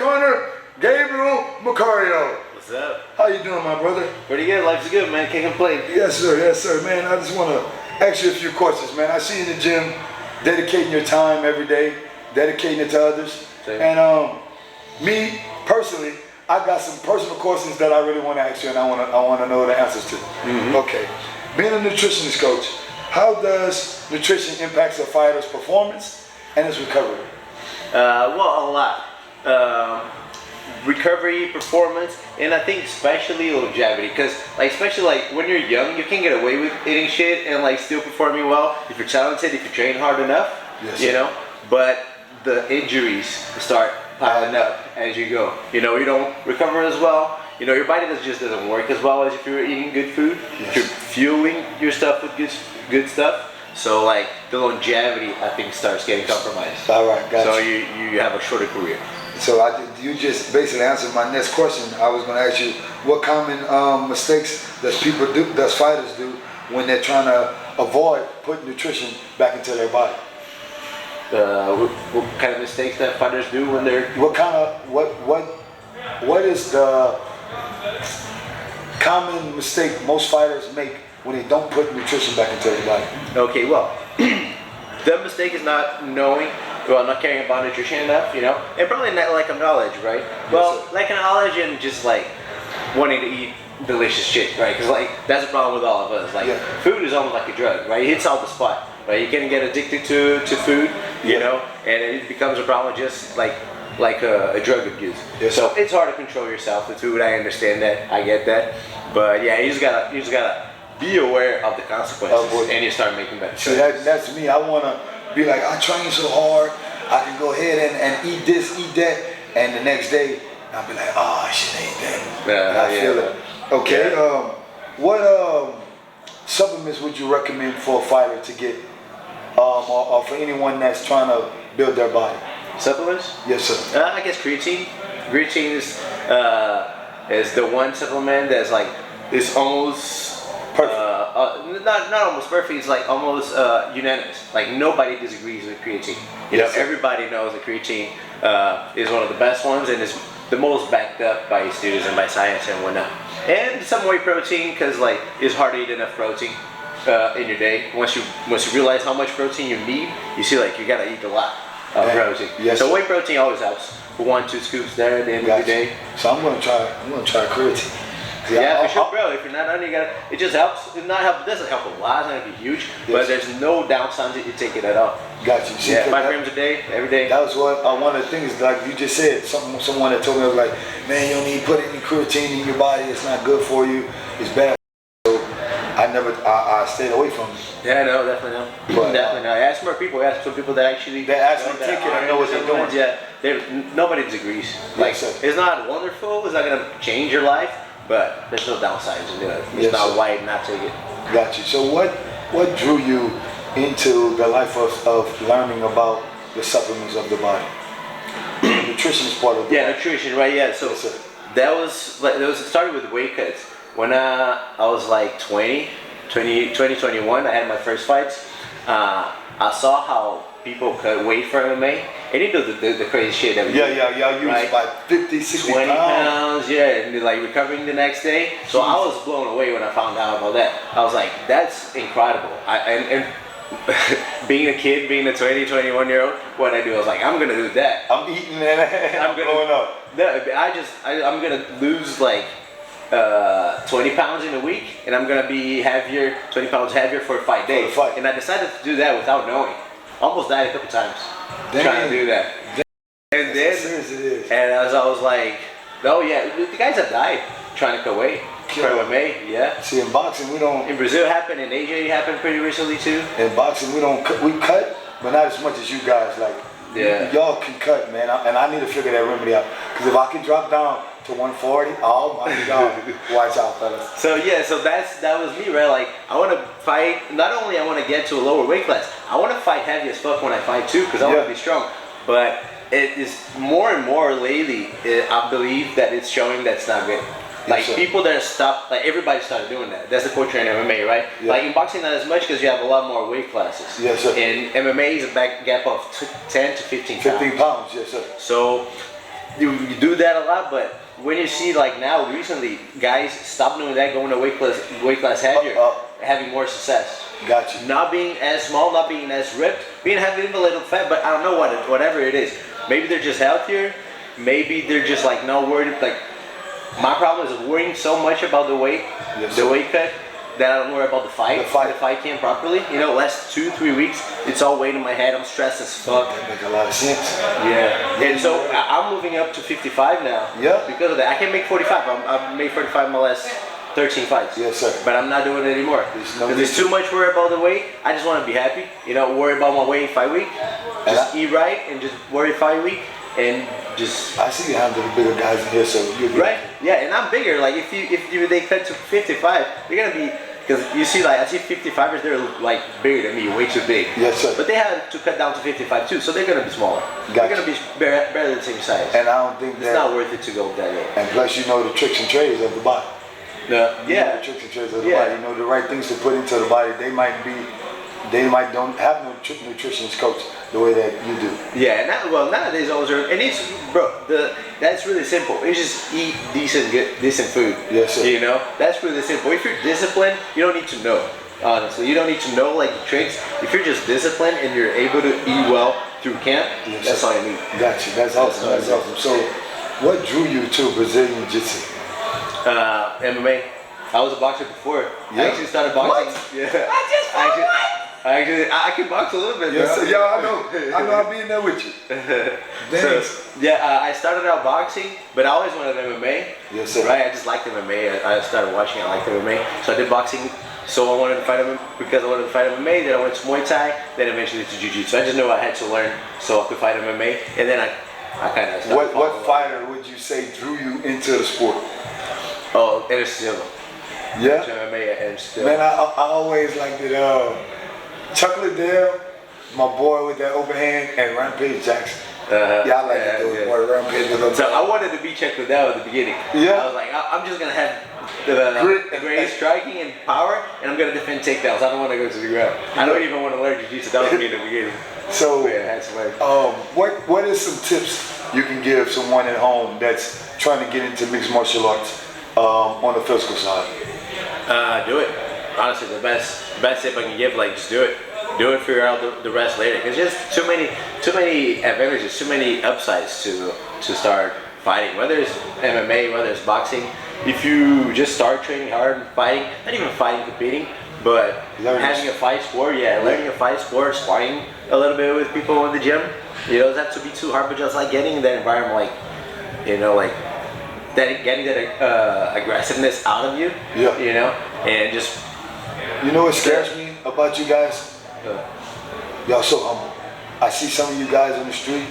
corner, Gabriel Macario. What's up? How you doing, my brother? Pretty good. Life's good, man. Can't complain. Yes, sir, man. I just want to ask you a few questions, man. I see you in the gym, dedicating your time every day, dedicating it to others. Same. And me personally, I got some personal questions that I really want to ask you, and I want to know the answers to. Mm-hmm. Okay, being a nutritionist coach, how does nutrition impact a fighter's performance and his recovery? Well, a lot. Recovery, performance, and I think especially longevity, because especially when you're young, you can get away with eating shit and still performing well if you're talented, if you train hard enough. Yes, you know. But the injuries start piling up as you go. You don't recover as well. Your body just doesn't work as well as if you're eating good food. Yes. If you're fueling your stuff with good stuff. So the longevity, I think, starts getting compromised. All right, gotcha. So you have a shorter career. So you just basically answered my next question. I was going to ask you what common mistakes does fighters do when they're trying to avoid putting nutrition back into their body? What kind of mistakes that fighters do when they're what is the common mistake most fighters make when they don't put nutrition back into their body? Okay, well, the mistake is not not caring about nutrition enough, and probably not lack of knowledge, right? Well, lack of knowledge and just wanting to eat delicious shit, right? Because that's a problem with all of us. Food is almost like a drug, right? It hits all the spot, right? You can get addicted to food, and it becomes a problem just like a drug abuse. Yes. So it's hard to control yourself with food. I understand that. I get that. But yeah, you just gotta be aware of the consequences, and you start making better choices. See, that's me. I wanna be I train so hard, I can go ahead and eat this, eat that, and the next day I'll be like, oh, I should eat that. I feel it. Okay. Yeah. What supplements would you recommend for a fighter to get, or for anyone that's trying to build their body? Supplements? Yes, sir. I guess creatine. Creatine is the one supplement that's it's almost perfect. Not almost perfect. It's almost unanimous. Nobody disagrees with creatine. Yes, everybody knows that creatine is one of the best ones and is the most backed up by students and by science and whatnot. And some whey protein, because it's hard to eat enough protein in your day. Once you realize how much protein you need, you see you gotta eat a lot of protein. Yes, so sir. whey protein always helps. 1-2 scoops there at the end of the day. So I'm gonna try creatine. Yeah, for sure, bro. If you're not on, it just helps. It doesn't help a lot. It's not gonna be huge, but there's no downside to you take it at all. Got you. See, 5 grams a day, every day. That was one of the things, you just said. Someone that told me, was man, you don't need to put any creatine in your body. It's not good for you. It's bad. So I stayed away from it. Yeah, no, definitely no. But, definitely no. Ask more people. Ask some people that actually take it and know what they're doing. Yeah, nobody disagrees. Yes, it's not wonderful. It's not gonna change your life. But there's no downsides to it. It's not why not take it. Got you. So what drew you into the life of learning about the supplements of the body? The nutrition is part of the body. Nutrition, right? Yeah. So it started with weight cuts. When I was 20, 21, I had my first fights. I saw how people cut weight for MMA. And you do the crazy shit that we do. Yeah. You was about 50, 60 20 pounds, and recovering the next day. So I was blown away when I found out about that. I was like, that's incredible. And being a kid, being a 20, 21-year-old, what I do, I was like, I'm gonna do that. I'm eating and I'm blowing up. No, I'm gonna lose 20 pounds in a week, and I'm gonna be 20 pounds heavier for 5 days. And I decided to do that without knowing. Almost died a couple times trying to do that. And then, I was like, oh yeah, the guys have died trying to cut weight for MMA. Yeah. See, in boxing we don't. In Brazil it happened, in Asia it happened pretty recently too. In boxing we don't cut. We cut, but not as much as you guys. Y'all can cut, man, and I need to figure that remedy out. Because if I can drop down to 140, oh my God, watch out, fellas. So that was me, right? I want to fight. Not only I want to get to a lower weight class, I want to fight heavy as fuck when I fight too, because I want to be strong. But it is more and more lately. I believe that it's showing that's not good. People that stopped, everybody started doing that. That's the culture in MMA, right? Yeah. In boxing, not as much because you have a lot more weight classes. Yes, sir. In MMA is a back gap of 10 to 15 pounds. 15 pounds, yes, sir. So you do that a lot, but when you see like now recently, guys stop doing that, going to weight class heavier, having more success. Gotcha. Not being as small, not being as ripped, being having a little fat, but I don't know whatever it is. Maybe they're just healthier. Maybe they're just like not worried. Like my problem is worrying so much about the weight, the weight cut, that I don't worry about the fight. If I fight properly, you know, last 2-3 weeks, it's all weight in my head. I'm stressed as fuck. That makes a lot of sense. Yeah. And so I'm moving up to 55 now. Yeah. Because of that, I can make 45. I've made 45 in my last 13 fights. Yes, sir. But I'm not doing it anymore. There's too much worry about the weight. I just want to be happy. You know, worry about my weight fight week. Just eat right and just worry fight week. And just I see you have the bigger guys in here, so you're good. Right? Yeah, and I'm bigger. Like if they cut to 55, they're gonna be, because you see, like I see 55ers, they're like bigger than me, way too big. Yes, sir. But they had to cut down to 55 too, so they're gonna be smaller. Gotcha. They're gonna be barely the same size. And I don't think it's not worth it to go that low. And plus, you know the tricks and trades of the body. You know the tricks and trades of the body. You know the right things to put into the body. They might don't have no nutritionist coach the way that you do. Yeah, nowadays and it's that's really simple. It's just eat decent food. Yes, sir. You know, that's really simple. If you're disciplined, you don't need to know. Honestly, you don't need to know like the tricks. If you're just disciplined and you're able to eat well through camp, that's all you need. Gotcha. That's awesome. That's awesome. So, what drew you to Brazilian Jiu-Jitsu? MMA. I was a boxer before. Yeah. I actually started boxing. What? Yeah. I can box a little bit. Yes, sir. Yeah, I know. I'll be in there with you. I started out boxing, but I always wanted MMA. Yes, sir. Right, I just liked MMA. I started watching. I liked MMA, so I did boxing. So I wanted to fight because I wanted to fight MMA. Then I went to Muay Thai. Then eventually to Jiu-Jitsu. I just knew I had to learn so I could fight MMA. And then I kind of started. What fighter would you say drew you into the sport? Oh, Anderson Silva. Yeah. MMA and Silva. Man, I always liked it. Chocolate Dale, my boy with that overhand, and Rampage Jackson. Yeah, I like to do it. Boy, Rampage with so I wanted to be Chuck Liddell at the beginning. Yeah. I was like, I'm just gonna have the greatest striking and power, and I'm gonna defend takedowns. I don't want to go to the ground. I don't even want to learn jiu-jitsu. That was me in the beginning. So, yeah, that's learn. what is some tips you can give someone at home that's trying to get into mixed martial arts on the physical side? Do it. Honestly, the best tip I can give, like, just do it. Do it, figure out the rest later. Because just too many advantages, too many upsides to start fighting. Whether it's MMA, whether it's boxing, if you just start training hard and fighting, not even fighting, competing, but having a fight sport, learning a fight sport, sparring a little bit with people in the gym. You know, it doesn't have to be too hard, but just like getting in that environment, like, you know, like getting that aggressiveness out of you. Yeah. You know, and just. You know what scares me about you guys? Y'all so humble. I see some of you guys on the street,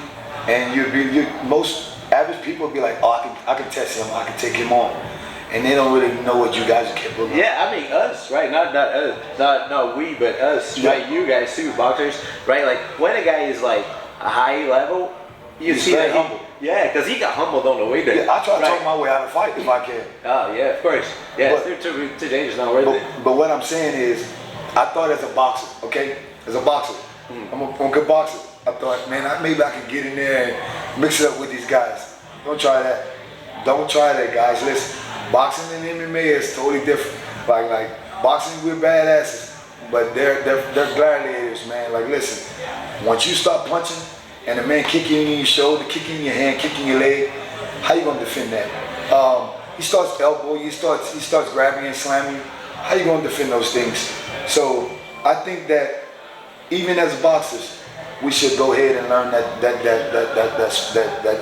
and most average people be like, oh, I can test him, I can take him on, and they don't really know what you guys are capable of. Yeah, I mean us, right? Not us, not we, but us, right? You guys too, boxers, right? Like when a guy is like a high level, you see that humble. Yeah, because he got humbled on the way there. Yeah, I try to talk my way out of fight if I can. Oh yeah, of course. Yeah, it's too dangerous, not worth it. But what I'm saying is, I thought as a boxer, okay, as a boxer, I'm a good boxer. I thought, man, maybe I can get in there and mix it up with these guys. Don't try that. Don't try that, guys. Listen, boxing and MMA is totally different. Like boxing, we're badasses, but they're gladiators, man. Like, listen, once you start punching and the man kicking you in your shoulder, kicking your hand, kicking your leg, how you gonna defend that? He starts elbowing, he starts grabbing and slamming you. How you gonna defend those things? So I think that even as boxers, we should go ahead and learn that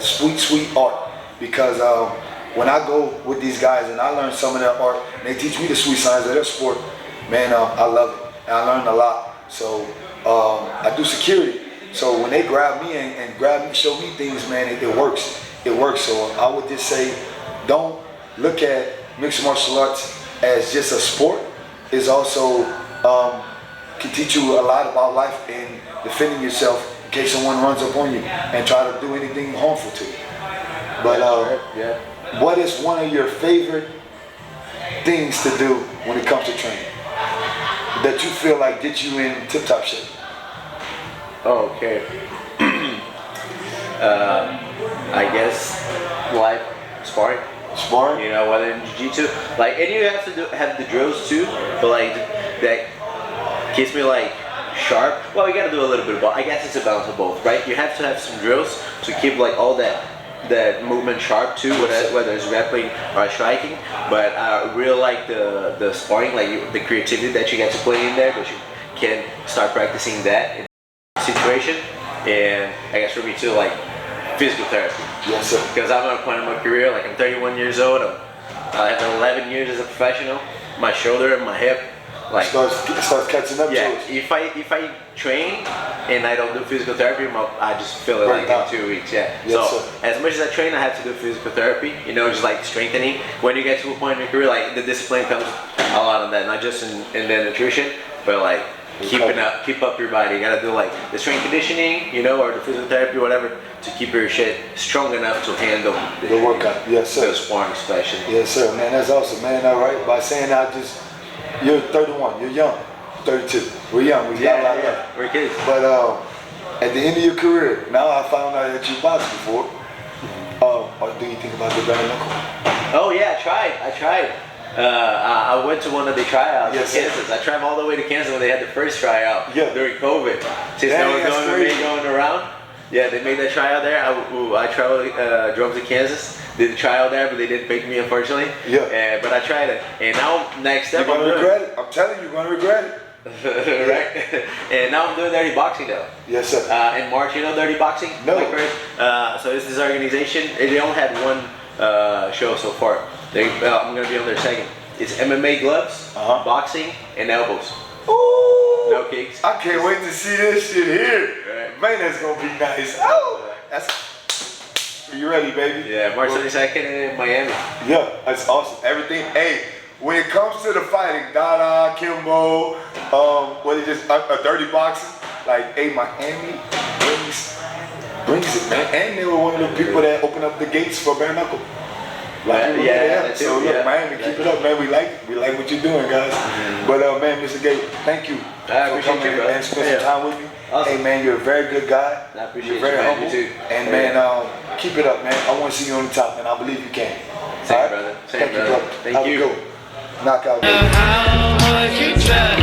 sweet art, because when I go with these guys and I learn some of their art, and they teach me the sweet science of their sport, man, I love it, and I learned a lot. So I do security. So when they grab me and grab me, show me things, man, it works. It works. So I would just say, don't look at mixed martial arts as just a sport. It's also can teach you a lot about life and defending yourself in case someone runs up on you and try to do anything harmful to you. But what is one of your favorite things to do when it comes to training that you feel like get you in tip-top shape? Oh, okay. I guess live sparring. Sparring? You know, whether in jiu-jitsu, like, and you have to have the drills too, but like that keeps me like sharp. Well, you gotta do a little bit of both. I guess it's a balance of both, right? You have to have some drills to keep like all that movement sharp too, whether it's grappling or striking. But I really like the sparring, like the creativity that you get to play in there, but you can start practicing that in situation. And I guess for me too, like physical therapy. Yes, sir. Because I'm at a point in my career, like I'm 31 years old. I have 11 years as a professional. My shoulder and my hip, like starts catching up yeah. to us. If I train and I don't do physical therapy, I just feel it like in 2 weeks. Yeah. Yes, so sir. as much as I train, I have to do physical therapy. You know, just like strengthening. When you get to a point in your career, like the discipline comes a lot on that, not just in the nutrition, but like keep up your body. You gotta do like the strength conditioning, you know, or the physical therapy, whatever, to keep your shit strong enough to handle the workout. Yes, sir. The sparring, especially. Yes, sir. Man, that's awesome, man. All right. By saying you're 31, you're young. 32. We're young. We got a lot left. We're kids. But at the end of your career, now I found out that you boxed before. Or do you think about the bare knuckle? Oh yeah, I tried. I went to one of the tryouts in Kansas. Sir. I traveled all the way to Kansas when they had the first tryout during COVID. Since there was no MMA going around, yeah, they made that tryout there. I traveled, drove to Kansas, did the tryout there, but they didn't pick me, unfortunately. Yeah. But I tried it, and now next step you're gonna regret it. I'm telling you, you're gonna regret it. Right? And now I'm doing dirty boxing though. Yes, sir. In March, you know dirty boxing? No. So it's this organization. They only had one show so far. I'm gonna be on their second. It's MMA gloves, boxing, and elbows. Ooh. No kicks. I can't wait to see this shit here. Right. Man, that's gonna be nice. Oh, are you ready, baby? Yeah, March 22nd in Miami. Yeah, that's awesome. Everything. Hey, when it comes to the fighting, Dada, Kimbo, what is this? A dirty boxing? Like, hey, Miami brings it, man. And they were one of the people that opened up the gates for bare knuckle. Like, yeah. So look, Miami, keep it up, man. We like what you're doing, guys. But man, Mr. Gabe, thank you for coming you, and spending some time with me. Awesome. Hey, man, you're a very good guy. I appreciate you're very you, man. humble. You too. And man, keep it up, man. I want to see you on the top, and I believe you can. Same, brother. Same, Thank you, brother. Thank you. Have a good one. Knockout. How much you try.